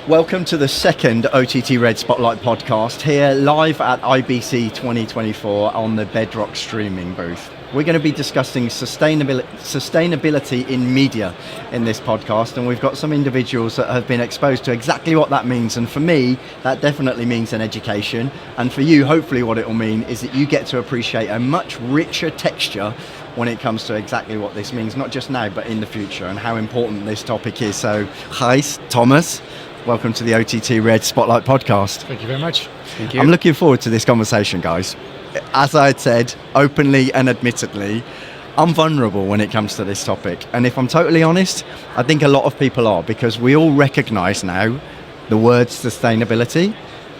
Welcome to the second OTT Red Spotlight podcast here live at IBC 2024 on the Bedrock streaming booth. We're going to be discussing sustainability in media in this podcast, and we've got some individuals that have been exposed to exactly what that means. And for me, that definitely means an education. And for you, hopefully what it will mean is that you get to appreciate a much richer texture when it comes to exactly what this means, not just now, but in the future, and how important this topic is. So, Gijs, Thomas, welcome to the OTT Red Spotlight podcast. Thank you very much. Thank you. I'm looking forward to this conversation, guys. As I had said, openly and admittedly, I'm vulnerable when it comes to this topic. And if I'm totally honest, I think a lot of people are, because we all recognise now the word sustainability,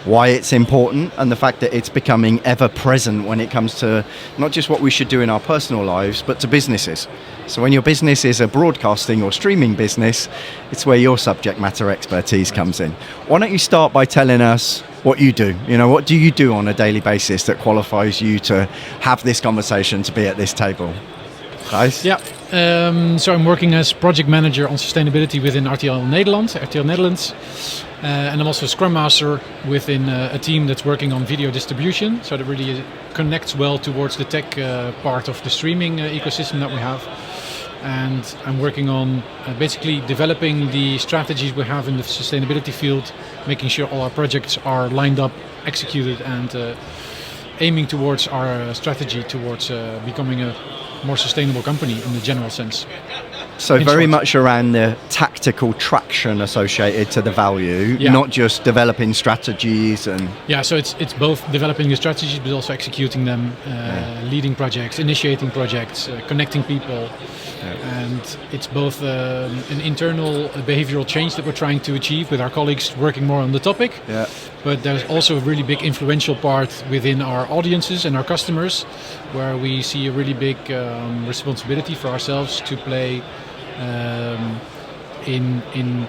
why it's important, and the fact that it's becoming ever present when it comes to not just what we should do in our personal lives, but to businesses. So when your business is a broadcasting or streaming business, it's where your subject matter expertise comes in. Why don't you start by telling us what you do? You know, what do you do on a daily basis that qualifies you to have this conversation, to be at this table? Guys? Yeah, so I'm working as project manager on sustainability within RTL Netherlands. And I'm also a Scrum Master within a team that's working on video distribution. So that really connects well towards the tech part of the streaming ecosystem that we have. And I'm working on basically developing the strategies we have in the sustainability field, making sure all our projects are lined up, executed, and aiming towards our strategy towards becoming a more sustainable company in the general sense. So very much around the tactical traction associated to the value, not just developing strategies and... Yeah, so it's both developing the strategies but also executing them, leading projects, initiating projects, connecting people. And it's both an internal behavioral change that we're trying to achieve with our colleagues working more on the topic, but there's also a really big influential part within our audiences and our customers, where we see a really big responsibility for ourselves to play in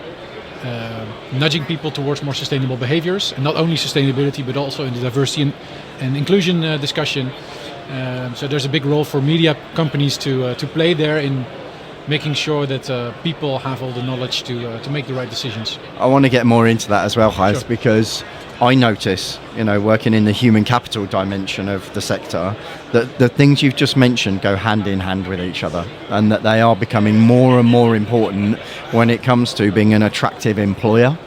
nudging people towards more sustainable behaviors, and not only sustainability but also in the diversity and inclusion discussion. So there's a big role for media companies to play there in making sure that people have all the knowledge to make the right decisions. I want to get more into that as well, Gijs, Sure. because I notice, working in the human capital dimension of the sector, that the things you've just mentioned go hand in hand with each other, and that they are becoming more and more important when it comes to being an attractive employer.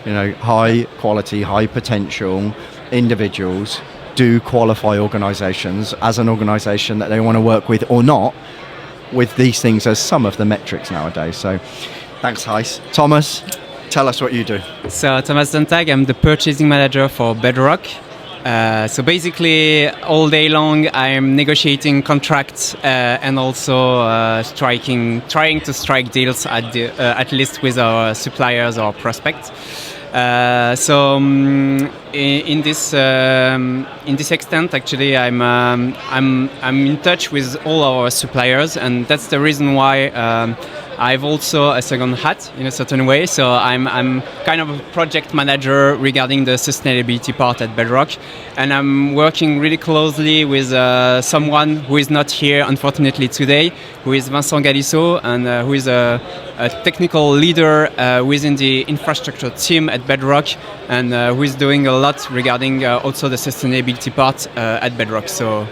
High quality, high potential individuals do qualify organisations as an organisation that they want to work with or not, with these things as some of the metrics nowadays. So thanks, Gijs. Thomas, tell us what you do. So Thomas Zontag, I'm the purchasing manager for Bedrock. So basically all day long I'm negotiating contracts and also trying to strike deals at least with our suppliers or prospects. In this extent, actually, I'm in touch with all our suppliers, and that's the reason why I've also a second hat in a certain way. So I'm kind of a project manager regarding the sustainability part at Bedrock, and I'm working really closely with someone who is not here, unfortunately, today, who is Vincent Galissot, and who is a technical leader within the infrastructure team at Bedrock, and who is doing a lot regarding also the sustainability part at Bedrock. So,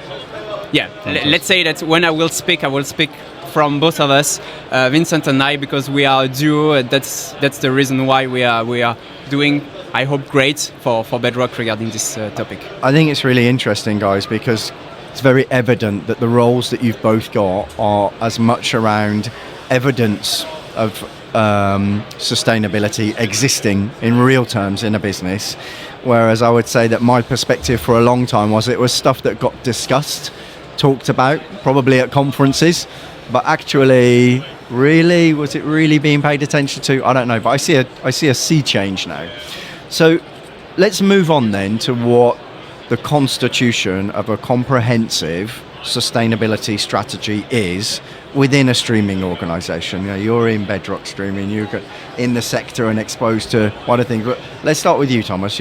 yeah, let's say that when I will speak from both of us, Vincent and I, because we are a duo. That's the reason why we are doing, I hope, great for Bedrock regarding this topic. I think it's really interesting, guys, because it's very evident that the roles that you've both got are as much around evidence of sustainability existing in real terms in a business, whereas I would say that my perspective for a long time was it was stuff that got discussed, talked about, probably at conferences, but actually, was it really being paid attention to? I don't know, but I see a sea change now. So let's move on then to what the constitution of a comprehensive sustainability strategy is within a streaming organisation. You're in Bedrock streaming, you're in the sector and exposed to other things. But let's start with you, Thomas.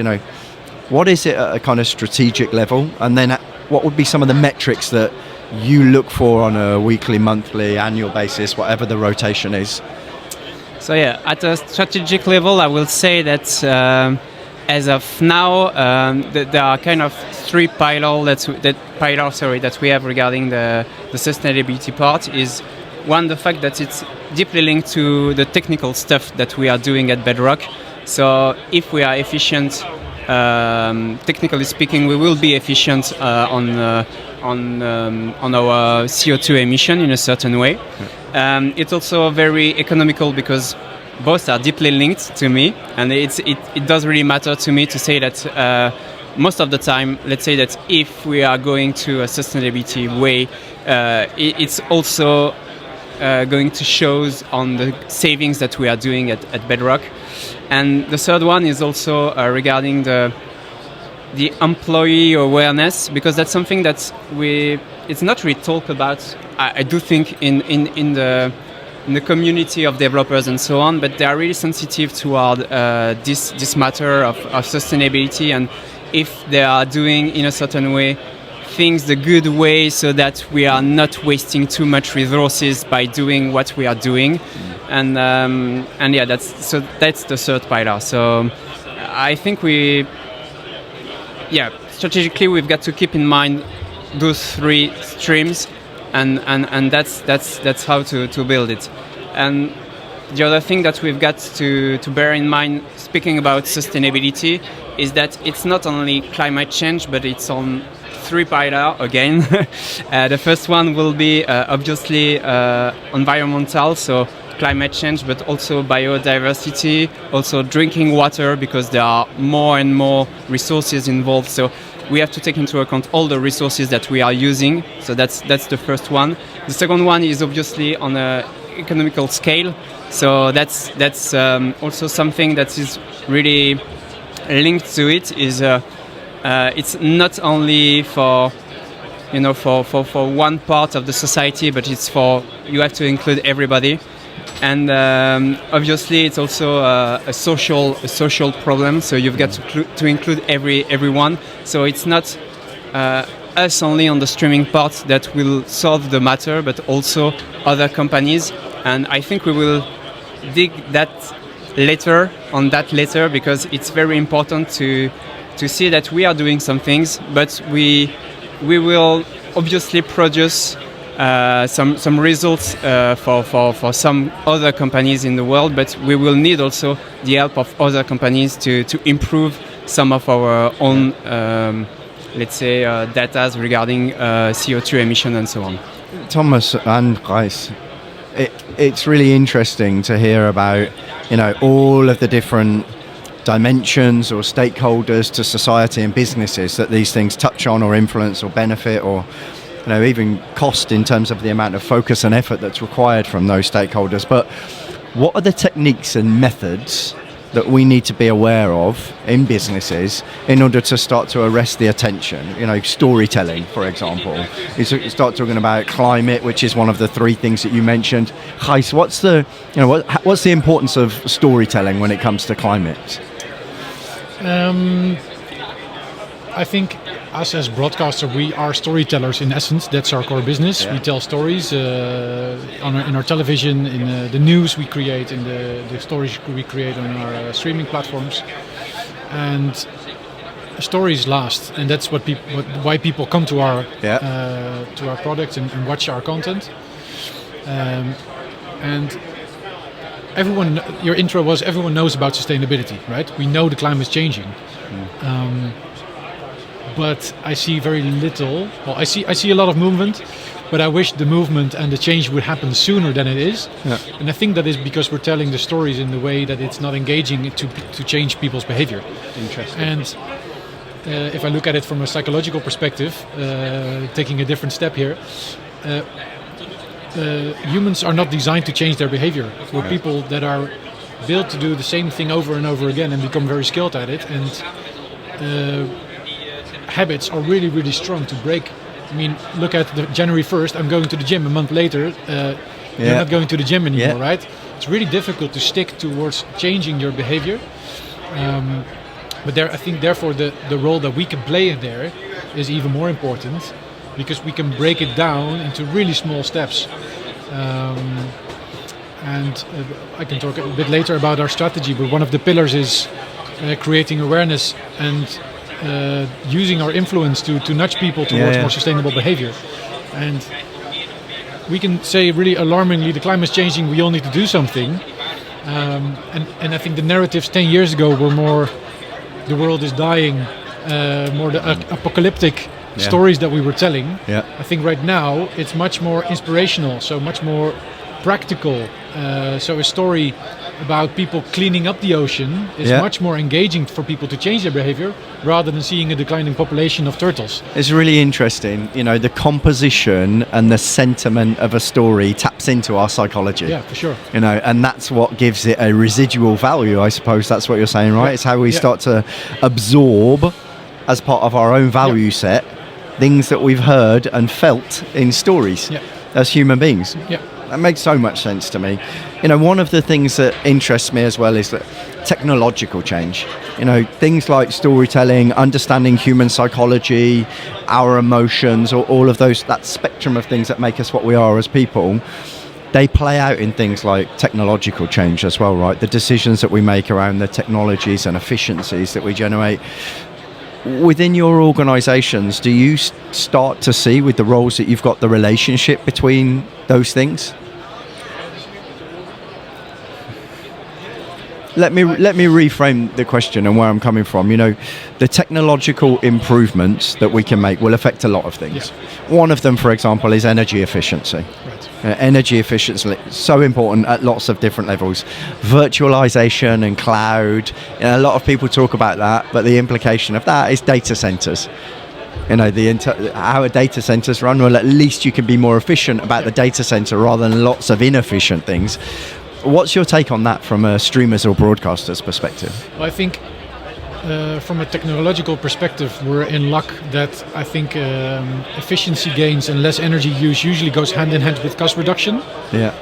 What is it at a kind of strategic level, and then what would be some of the metrics that you look for on a weekly, monthly, annual basis, whatever the rotation is? So yeah, at a strategic level, I will say that as of now, there are kind of three pillars that we have regarding the sustainability part. Is one, the fact that it's deeply linked to the technical stuff that we are doing at Bedrock. So if we are efficient, technically speaking, we will be efficient on our CO2 emission in a certain way. It's also very economical because both are deeply linked to me, and it does really matter to me to say that most of the time, let's say that if we are going to a sustainability way, it's also going to show on the savings that we are doing at Bedrock. And the third one is also regarding the employee awareness, because that's something that it's not really talked about. I do think in the community of developers and so on, but they are really sensitive toward this matter of sustainability, and if they are doing in a certain way things the good way, so that we are not wasting too much resources by doing what we are doing. And yeah, that's the third pillar. So I think strategically we've got to keep in mind those three streams, and that's how to build it. And the other thing that we've got to bear in mind, speaking about sustainability, is that it's not only climate change, but it's on three pillars again. The first one will be obviously environmental, so climate change, but also biodiversity, also drinking water, because there are more and more resources involved. So we have to take into account all the resources that we are using. So that's the first one. The second one is obviously on a economical scale. So that's also something that is really linked to it. Is it's not only for one part of the society, but it's you have to include everybody. And obviously, it's also a social problem. So you've got to include everyone. So it's not us only on the streaming part that will solve the matter, but also other companies. And I think we will dig that later, because it's very important to see that we are doing some things, but we will obviously produce some results for some other companies in the world, but we will need also the help of other companies to improve some of our own, let's say, data regarding CO2 emission and so on. Thomas and Gijs, it's really interesting to hear about all of the different dimensions or stakeholders to society and businesses that these things touch on or influence or benefit, or even cost in terms of the amount of focus and effort that's required from those stakeholders. But what are the techniques and methods that we need to be aware of in businesses in order to start to arrest the attention? Storytelling, for example. You start talking about climate, which is one of the three things that you mentioned. Gijs, what's the importance of storytelling when it comes to climate? I think us as broadcaster, we are storytellers in essence. That's our core business. Yeah. We tell stories in our television, in the news we create, in the stories we create on our streaming platforms, and stories last, and that's why people come to our products and watch our content. And everyone, your intro was everyone knows about sustainability, right? We know the climate is changing. But I see very little. Well, I see a lot of movement, but I wish the movement and the change would happen sooner than it is. Yeah. And I think that is because we're telling the stories in the way that it's not engaging to change people's behavior. Interesting. And if I look at it from a psychological perspective, taking a different step here, humans are not designed to change their behavior. We're people that are built to do the same thing over and over again and become very skilled at it. And habits are really, really strong to break. I mean, look at the January 1st, I'm going to the gym. A month later, you're not going to the gym anymore, right? It's really difficult to stick towards changing your behavior. But I think, therefore, the role that we can play in there is even more important, because we can break it down into really small steps. And I can talk a bit later about our strategy, but one of the pillars is creating awareness and using our influence to nudge people towards more sustainable behavior. And we can say really alarmingly, the climate's changing, we all need to do something. And I think the narratives 10 years ago were more, the world is dying, more the apocalyptic stories that we were telling. I think right now it's much more inspirational, so much more practical. So a story about people cleaning up the ocean is much more engaging for people to change their behavior rather than seeing a declining population of turtles. It's really interesting. You know, the composition and the sentiment of a story taps into our psychology. Yeah, for sure. You know, and that's what gives it a residual value, I suppose. That's what you're saying, right? It's how we start to absorb, as part of our own value set, things that we've heard and felt in stories as human beings. That makes so much sense to me. You know, one of the things that interests me as well is that technological change. You know, things like storytelling, understanding human psychology, our emotions, or all of those, that spectrum of things that make us what we are as people, they play out in things like technological change as well, right? The decisions that we make around the technologies and efficiencies that we generate. Within your organisations, do you start to see with the roles that you've got the relationship between those things? Let me reframe the question and where I'm coming from. You know, the technological improvements that we can make will affect a lot of things. One of them, for example, is energy efficiency. Energy efficiency is so important at lots of different levels. Virtualization and cloud, you know, a lot of people talk about that, but the implication of that is data centers. You know, how a data centers run, well, at least you can be more efficient about the data center rather than lots of inefficient things. What's your take on that from a streamers or broadcasters perspective? Well, I think from a technological perspective, we're in luck that I think efficiency gains and less energy use usually goes hand in hand with cost reduction.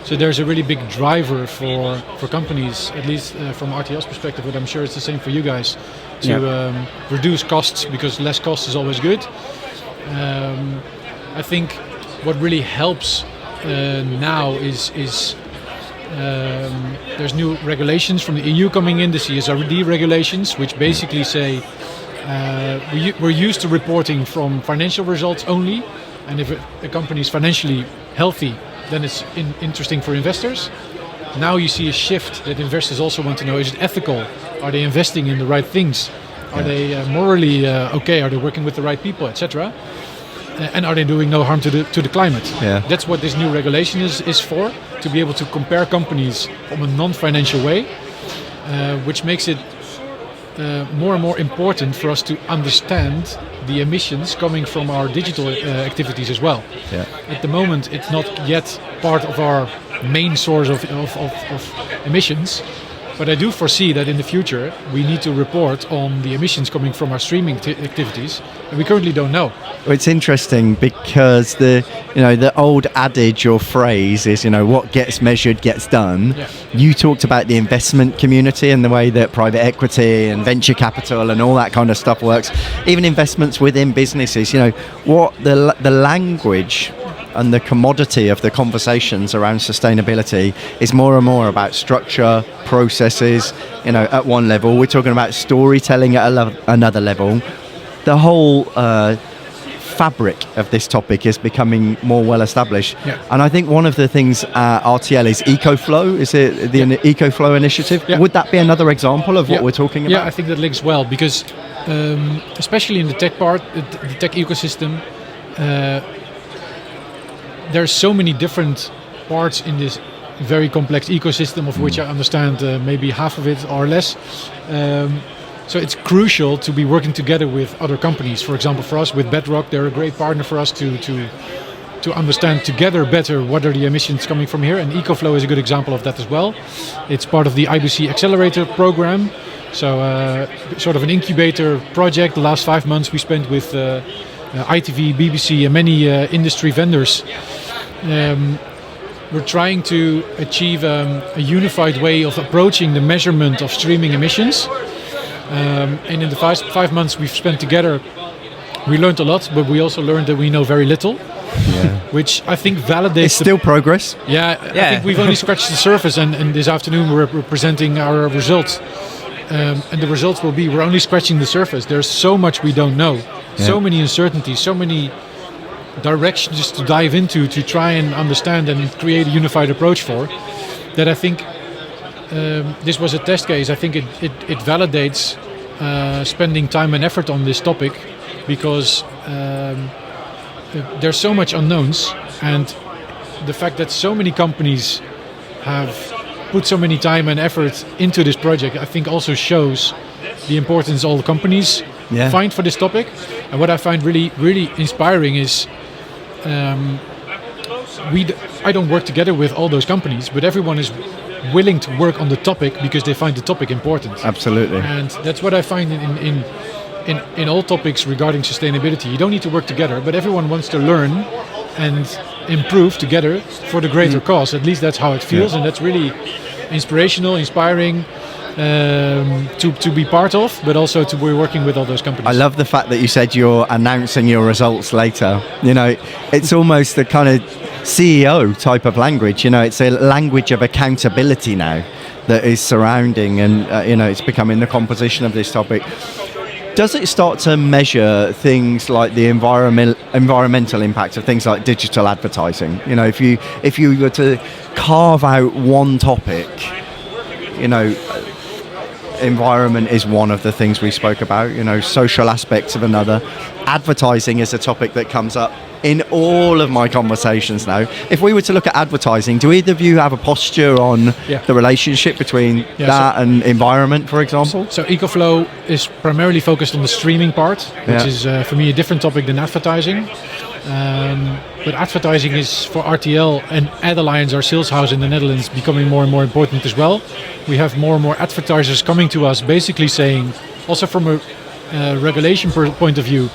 So there's a really big driver for companies, at least from RTL's perspective, but I'm sure it's the same for you guys, to reduce costs, because less cost is always good. I think what really helps now is there's new regulations from the EU coming in, the CSRD regulations, which basically say we're used to reporting from financial results only, and if a company is financially healthy, then it's interesting for investors. Now you see a shift that investors also want to know, is it ethical? Are they investing in the right things? Are they morally okay? Are they working with the right people, etc.? And are they doing no harm to the climate? That's what this new regulation is for, to be able to compare companies from a non-financial way, which makes it more and more important for us to understand the emissions coming from our digital activities as well. At the moment, it's not yet part of our main source of emissions, but I do foresee that in the future we need to report on the emissions coming from our streaming activities, and we currently don't know. It's interesting because the old adage or phrase is, what gets measured gets done. You talked about the investment community and the way that private equity and venture capital and all that kind of stuff works. Even investments within businesses, what the language and the commodity of the conversations around sustainability is more and more about structure, processes. At one level, we're talking about storytelling at another level. The whole fabric of this topic is becoming more well established. And I think one of the things RTL is EcoFlow. Is it the EcoFlow initiative? Would that be another example of what we're talking about? Yeah, I think that links well, because especially in the tech part, the tech ecosystem, there's so many different parts in this very complex ecosystem, of which I understand maybe half of it or less. So it's crucial to be working together with other companies. For example, for us with Bedrock, they're a great partner for us to understand together better what are the emissions coming from here. And EcoFlow is a good example of that as well. It's part of the IBC Accelerator program. So sort of an incubator project. The last 5 months we spent with ITV, BBC and many industry vendors. We're trying to achieve a unified way of approaching the measurement of streaming emissions. And in the 5 months we've spent together, we learned a lot, but we also learned that we know very little. which I think validates. It's still progress. I think we've only scratched the surface, and this afternoon we're presenting our results. And the results will be we're only scratching the surface. There's so much we don't know, so many uncertainties, so many directions to dive into to try and understand and create a unified approach for, that I think this was a test case. I think it validates spending time and effort on this topic, because there's so much unknowns, and the fact that so many companies have put so many time and effort into this project, I think also shows the importance all the companies find for this topic. And what I find really, really inspiring is I don't work together with all those companies, but everyone is willing to work on the topic because they find the topic important. Absolutely. And that's what I find in all topics regarding sustainability. You don't need to work together, but everyone wants to learn and improve together for the greater cause. At least that's how it feels, and that's really inspirational, inspiring to be part of, but also to be working with all those companies. I love the fact that you said you're announcing your results later. You know, it's almost the kind of CEO type of language. You know, it's a language of accountability now that is surrounding, and it's becoming the composition of this topic. Does it start to measure things like the environmental impact of things like digital advertising? You know, if you were to carve out one topic, environment is one of the things we spoke about, social aspects of another. Advertising is a topic that comes up in all of my conversations now. If we were to look at advertising, do either of you have a posture on the relationship between that and environment, for example? So EcoFlow is primarily focused on the streaming part, which is for me a different topic than advertising. But advertising is for RTL and Ad Alliance, our sales house in the Netherlands, becoming more and more important as well. We have more and more advertisers coming to us basically saying, also from a regulation point of view,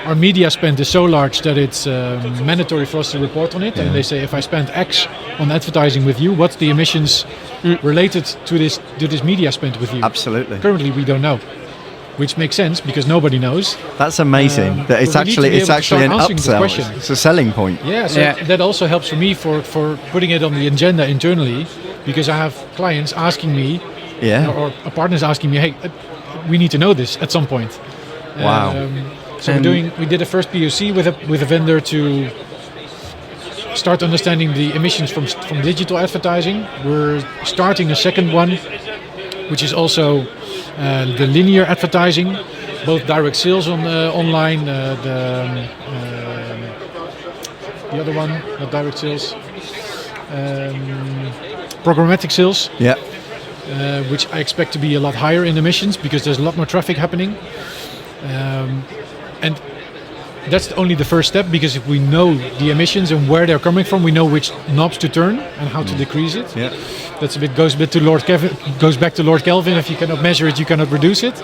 our media spend is so large that it's mandatory for us to report on it. And they say, if I spend X on advertising with you, what's the emissions related to this media spend with you? Absolutely. Currently, we don't know, which makes sense because nobody knows. That's amazing. That it's actually an upsell. It's a selling point. Yeah, so that also helps for me for putting it on the agenda internally, because I have clients asking me, or partners asking me, hey, we need to know this at some point. Wow. So we did a first POC with a vendor to start understanding the emissions from digital advertising. We're starting a second one, which is also the linear advertising, both direct sales on online, the other one, not direct sales, programmatic sales. Yeah. Which I expect to be a lot higher in emissions because there's a lot more traffic happening. And that's only the first step, because if we know the emissions and where they're coming from, we know which knobs to turn and how to decrease it. Yeah. That's goes back to Lord Kelvin. If you cannot measure it, you cannot reduce it.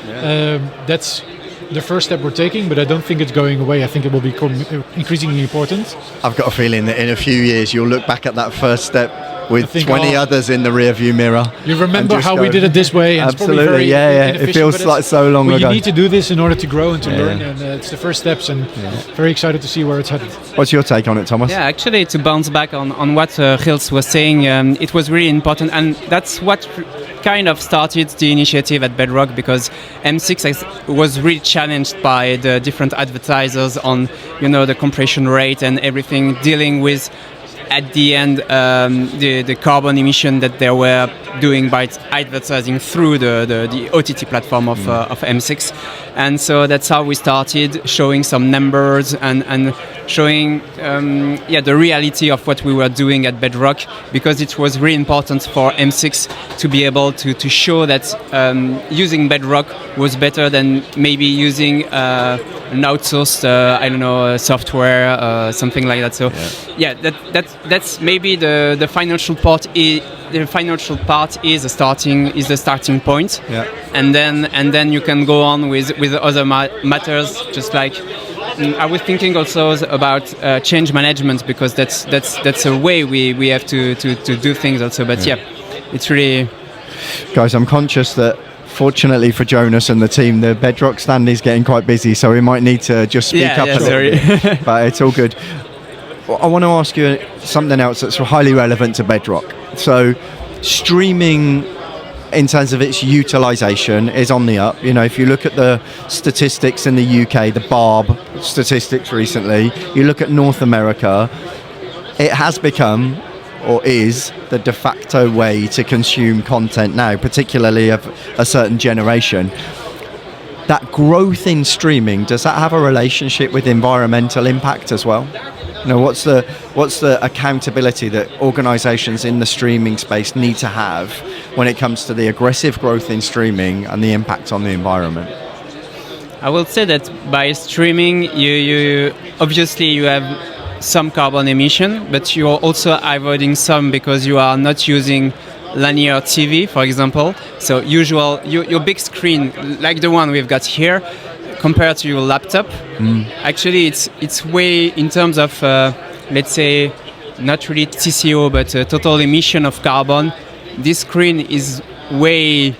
Yeah. That's the first step we're taking, but I don't think it's going away. I think it will become increasingly important. I've got a feeling that in a few years you'll look back at that first step with 20 others in the rearview mirror. You remember how we did it this way? And absolutely, it feels like so long ago. You need to do this in order to grow and to learn, and it's the first steps, and very excited to see where it's headed. What's your take on it, Thomas? Yeah, actually, to bounce back on what Gils was saying, it was really important, and that's what kind of started the initiative at Bedrock, because M6 was really challenged by the different advertisers on, the compression rate and everything, dealing with at the end the carbon emission that they were doing by advertising through the OTT platform of M6. And so that's how we started showing some numbers and showing the reality of what we were doing at Bedrock, because it was really important for M6 to be able to show that using Bedrock was better than maybe using an outsourced software, something like that. So that's maybe the financial part. The financial part is the starting point, and then you can go on with other matters. Just like I was thinking also about change management, because that's a way we have to do things also. But it's really, guys, I'm conscious that fortunately for Jonas and the team, the Bedrock stand is getting quite busy, so we might need to just speak up a little bit. But it's all good. I want to ask you something else that's highly relevant to Bedrock. So streaming in terms of its utilization is on the up. You know, if you look at the statistics in the UK, the BARB statistics recently, you look at North America, it has become or is the de facto way to consume content now, particularly of a certain generation. That growth in streaming, does that have a relationship with environmental impact as well? You know, what's the accountability that organizations in the streaming space need to have when it comes to the aggressive growth in streaming and the impact on the environment? I will say that by streaming, you obviously you have some carbon emission, but you are also avoiding some because you are not using linear TV, for example. So your big screen, like the one we've got here, compared to your laptop, actually it's way in terms of let's say not really TCO but total emission of carbon. This screen is way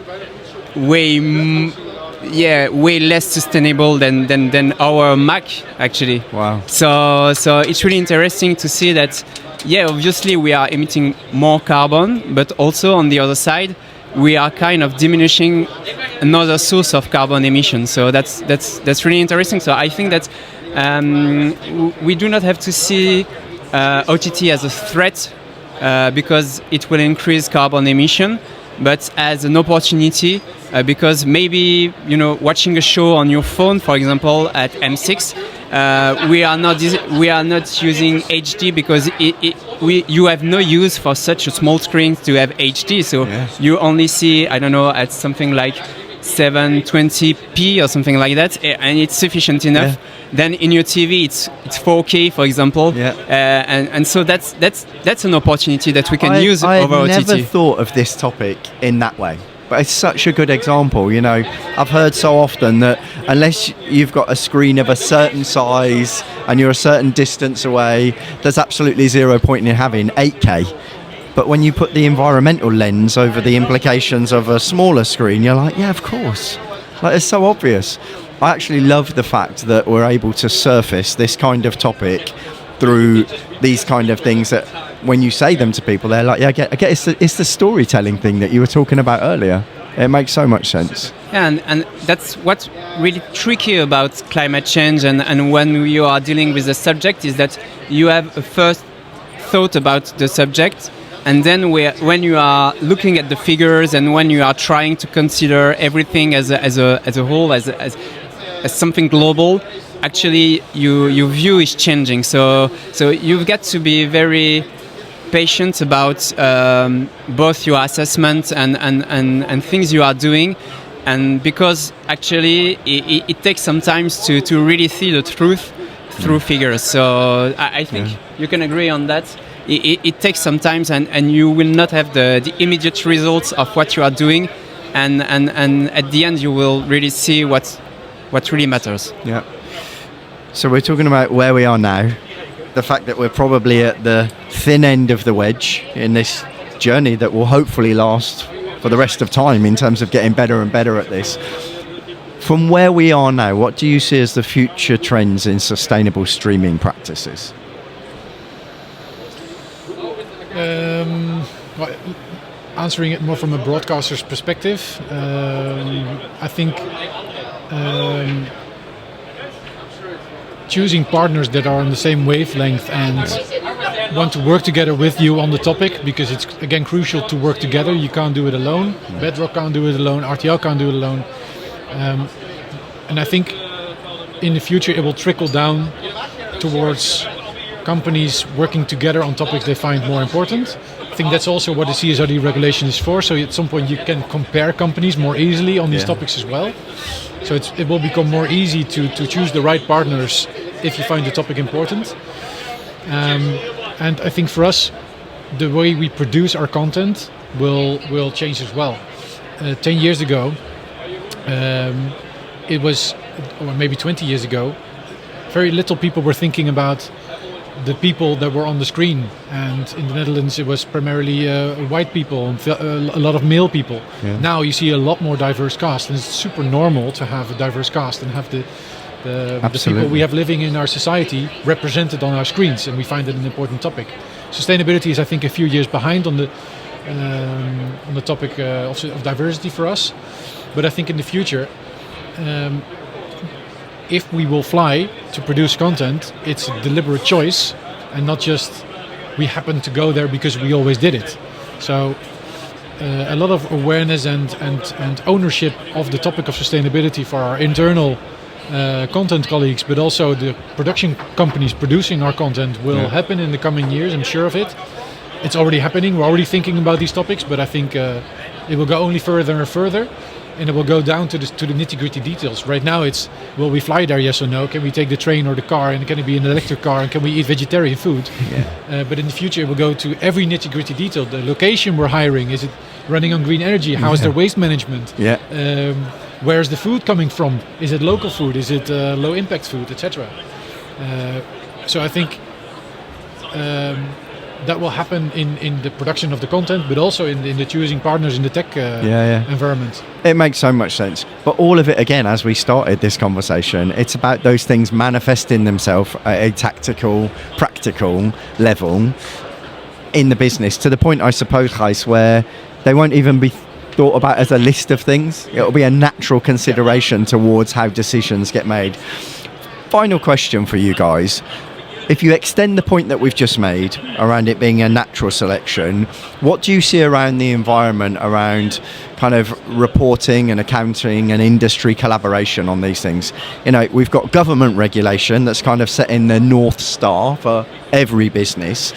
less sustainable than our Mac actually. Wow. So it's really interesting to see that. Yeah, obviously we are emitting more carbon, but also on the other side, we are kind of diminishing another source of carbon emission. So that's really interesting. So I think that we do not have to see OTT as a threat because it will increase carbon emission, but as an opportunity because maybe watching a show on your phone, for example, at M6. We are not using HD because you have no use for such a small screen to have HD. So you only see, I don't know, at something like 720p or something like that, and it's sufficient enough. Yeah. Then in your TV, it's 4K, for example, and so that's an opportunity that we can use over OTT. I never thought of this topic in that way. But it's such a good example, I've heard so often that unless you've got a screen of a certain size and you're a certain distance away, there's absolutely zero point in having 8K. But when you put the environmental lens over the implications of a smaller screen, you're like, yeah, of course. Like, it's so obvious. I actually love the fact that we're able to surface this kind of topic through these kind of things that when you say them to people, they're like, yeah, I get it's the storytelling thing that you were talking about earlier. It makes so much sense. Yeah, and that's what's really tricky about climate change and when you are dealing with the subject is that you have a first thought about the subject, and then when you are looking at the figures and when you are trying to consider everything as a whole, as something global, actually your view is changing. So you've got to be very patient about both your assessment and things you are doing, and because actually it takes some time to really see the truth through figures. So I think you can agree on that. It takes some time, and you will not have the immediate results of what you are doing, and at the end you will really see what really matters. Yeah. So we're talking about where we are now, the fact that we're probably at the thin end of the wedge in this journey that will hopefully last for the rest of time in terms of getting better and better at this. From where we are now, what do you see as the future trends in sustainable streaming practices? Well, answering it more from a broadcaster's perspective, I think choosing partners that are on the same wavelength and want to work together with you on the topic, because it's again crucial to work together. You can't do it alone. Bedrock can't do it alone. RTL can't do it alone. And I think in the future it will trickle down towards companies working together on topics they find more important. I think that's also what the CSRD regulation is for. So at some point you can compare companies more easily on these topics as well. So it will become more easy to choose the right partners if you find the topic important. And I think for us, the way we produce our content will change as well. 10 years ago, it was, or maybe 20 years ago, very little people were thinking about the people that were on the screen, and in the Netherlands it was primarily white people and a lot of male people. Now you see a lot more diverse cast, and it's super normal to have a diverse cast and have the the people we have living in our society represented on our screens, and we find it an important topic. Sustainability is, I think, a few years behind on the topic of diversity for us, but I think in the future, if we will fly to produce content, it's a deliberate choice and not just we happen to go there because we always did it. So a lot of awareness and ownership of the topic of sustainability for our internal content colleagues, but also the production companies producing our content will happen in the coming years, I'm sure of it. It's already happening, we're already thinking about these topics, but I think it will go only further and further, and it will go down to the nitty-gritty details. Right now it's, will we fly there, yes or no? Can we take the train or the car, and can it be an electric car, and can we eat vegetarian food? But in the future it will go to every nitty-gritty detail. The location we're hiring, is it running on green energy? How is their waste management? Where's the food coming from? Is it local food? Is it low impact food, etc.? So I think that will happen in the production of the content, but also in the choosing partners in the tech environment. It makes so much sense. But all of it, again, as we started this conversation, it's about those things manifesting themselves at a tactical, practical level in the business, to the point, I suppose, Gijs, where they won't even be thought about as a list of things. It'll be a natural consideration towards how decisions get made. Final question for you guys. If you extend the point that we've just made around it being a natural selection, what do you see around the environment, around kind of reporting and accounting and industry collaboration on these things? You know, we've got government regulation that's kind of setting the North Star for every business.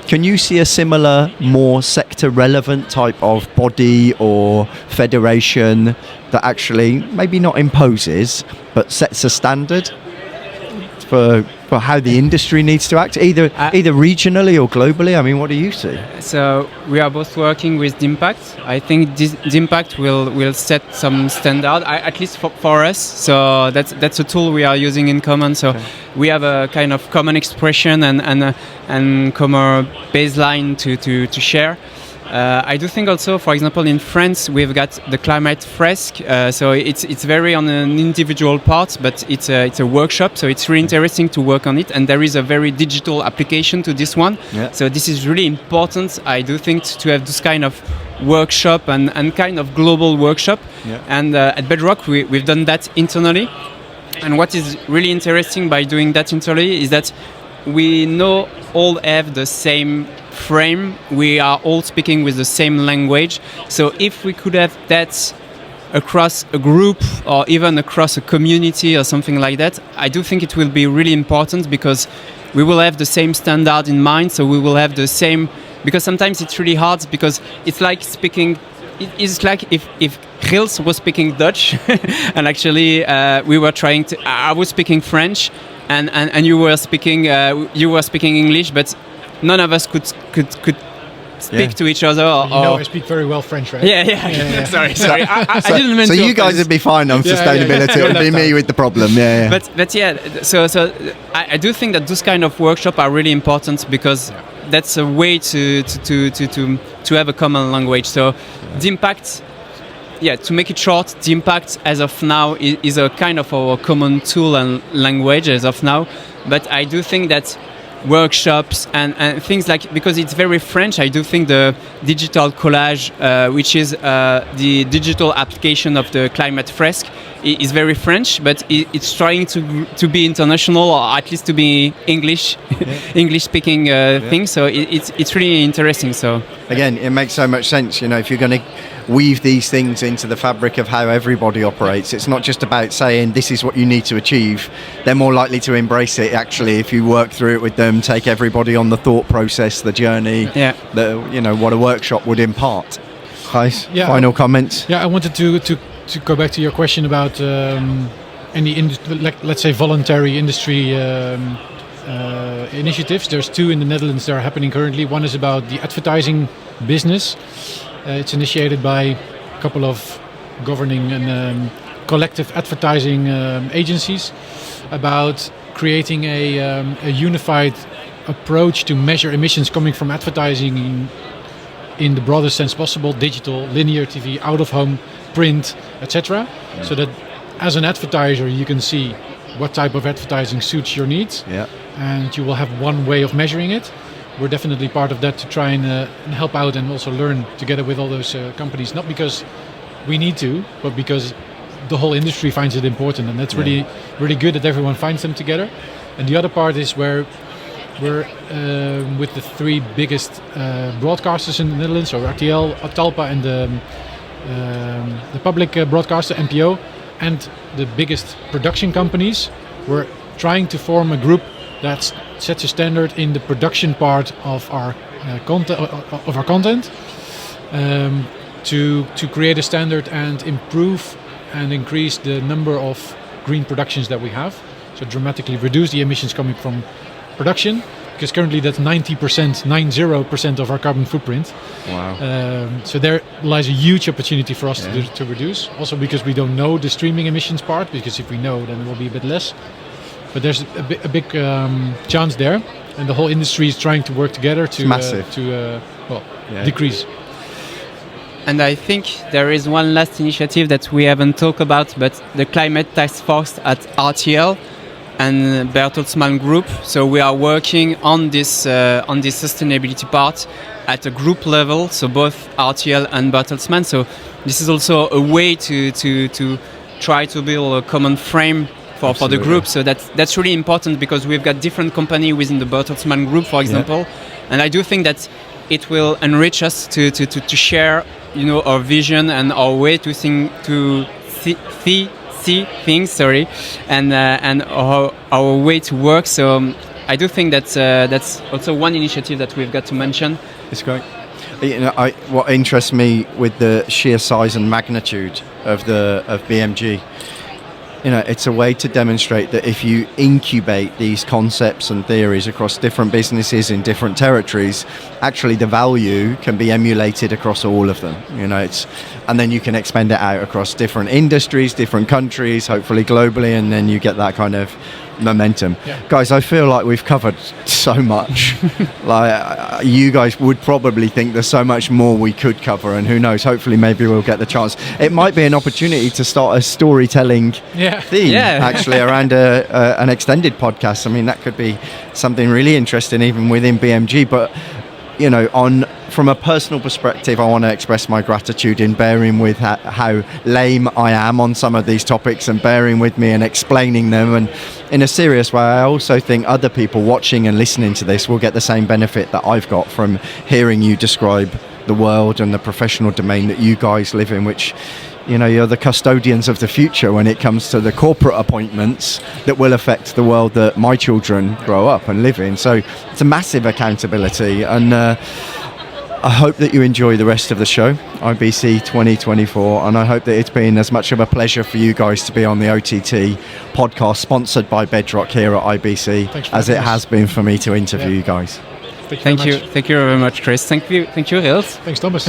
Can you see a similar, more sector-relevant type of body or federation that actually maybe not imposes, but sets a standard for how the industry needs to act, either regionally or globally? I mean, what do you see? So we are both working with D'Impact. I think D'Impact will set some standard, at least for us. So that's a tool we are using in common. So we have a kind of common expression and common baseline to share. I do think also, for example, in France, we've got the climate fresque. So it's very on an individual part, but it's a workshop. So it's really interesting to work on it. And there is a very digital application to this one. So this is really important, I do think, to have this kind of workshop and kind of global workshop. And at Bedrock, we've done that internally. And what is really interesting by doing that internally is that we know all have the same frame, we are all speaking with the same language. So if we could have that across a group or even across a community or something like that, I do think it will be really important, because we will have the same standard in mind. So we will have the same, because sometimes it's really hard, because it's like speaking, it's like if Gils was speaking Dutch and actually we were trying to, I was speaking French and you were speaking English, but none of us could speak to each other. I speak very well French, right? Yeah. Sorry. I didn't mean so to. You guys would be fine on sustainability. It would be me with the problem. But yeah, so I do think that those kind of workshops are really important, because that's a way to have a common language. So the impact. Yeah, to make it short, the impact as of now is a kind of our common tool and language as of now. But I do think that workshops and things like, because it's very French, I do think the digital collage, which is the digital application of the climate fresque, is very French, but it's trying to be international, or at least to be English speaking thing. So it's really interesting. So again, it makes so much sense. You know, if you're going to weave these things into the fabric of how everybody operates, it's not just about saying this is what you need to achieve. They're more likely to embrace it, actually, if you work through it with them, take everybody on the thought process, the journey, what a workshop would impart. Gijs, final comments? I wanted to go back to your question about any let's say voluntary industry initiatives. There's two in the Netherlands that are happening currently. One is about the advertising business. It's initiated by a couple of governing and collective advertising agencies, about creating a unified approach to measure emissions coming from advertising in the broadest sense possible: digital, linear TV, out of home, print, etc. So that as an advertiser you can see what type of advertising suits your needs, Yeah. and you will have one way of measuring it. We're definitely part of that to try and help out and also learn together with all those companies, not because we need to, but because the whole industry finds it important, and that's really good that everyone finds them together. And the other part is where we're with the three biggest broadcasters in the Netherlands, so RTL, Talpa, and the public broadcaster NPO, and the biggest production companies. We're trying to form a group that sets a standard in the production part of our content, to create a standard and improve and increase the number of green productions that we have. So dramatically reduce the emissions coming from production, because currently that's 90% of our carbon footprint. Wow. So there lies a huge opportunity for us to reduce. Also because we don't know the streaming emissions part, because if we know, then it will be a bit less. But there's a big chance there, and the whole industry is trying to work together to decrease. And I think there is one last initiative that we haven't talked about, but the Climate Task Force at RTL and Bertelsmann Group. So we are working on this sustainability part at a group level. So both RTL and Bertelsmann. So this is also a way to try to build a common frame for the group. So that's really important, because we've got different companies within the Bertelsmann Group, for example, and I do think that it will enrich us to share, our vision and our way to think, to see things, and our way to work. So I do think that's also one initiative that we've got to mention. It's great. What interests me with the sheer size and magnitude of BMG, it's a way to demonstrate that if you incubate these concepts and theories across different businesses in different territories, actually the value can be emulated across all of them. And then you can expand it out across different industries, different countries, hopefully globally, and then you get that kind of momentum. Guys, I feel like we've covered so much. You guys would probably think there's so much more we could cover, and who knows, hopefully maybe we'll get the chance. It might be an opportunity to start a storytelling theme actually around an extended podcast. I mean, that could be something really interesting even within BMG. But from a personal perspective, I want to express my gratitude in bearing with how lame I am on some of these topics, and bearing with me and explaining them. And in a serious way, I also think other people watching and listening to this will get the same benefit that I've got from hearing you describe the world and the professional domain that you guys live in, which you're the custodians of the future when it comes to the corporate appointments that will affect the world that my children grow up and live in. So it's a massive accountability, and I hope that you enjoy the rest of the show, IBC 2024, and I hope that it's been as much of a pleasure for you guys to be on the OTT podcast sponsored by Bedrock here at IBC as it has been for me to interview you guys. Thank you very much, Chris. Thank you, Riels. Thanks, Thomas.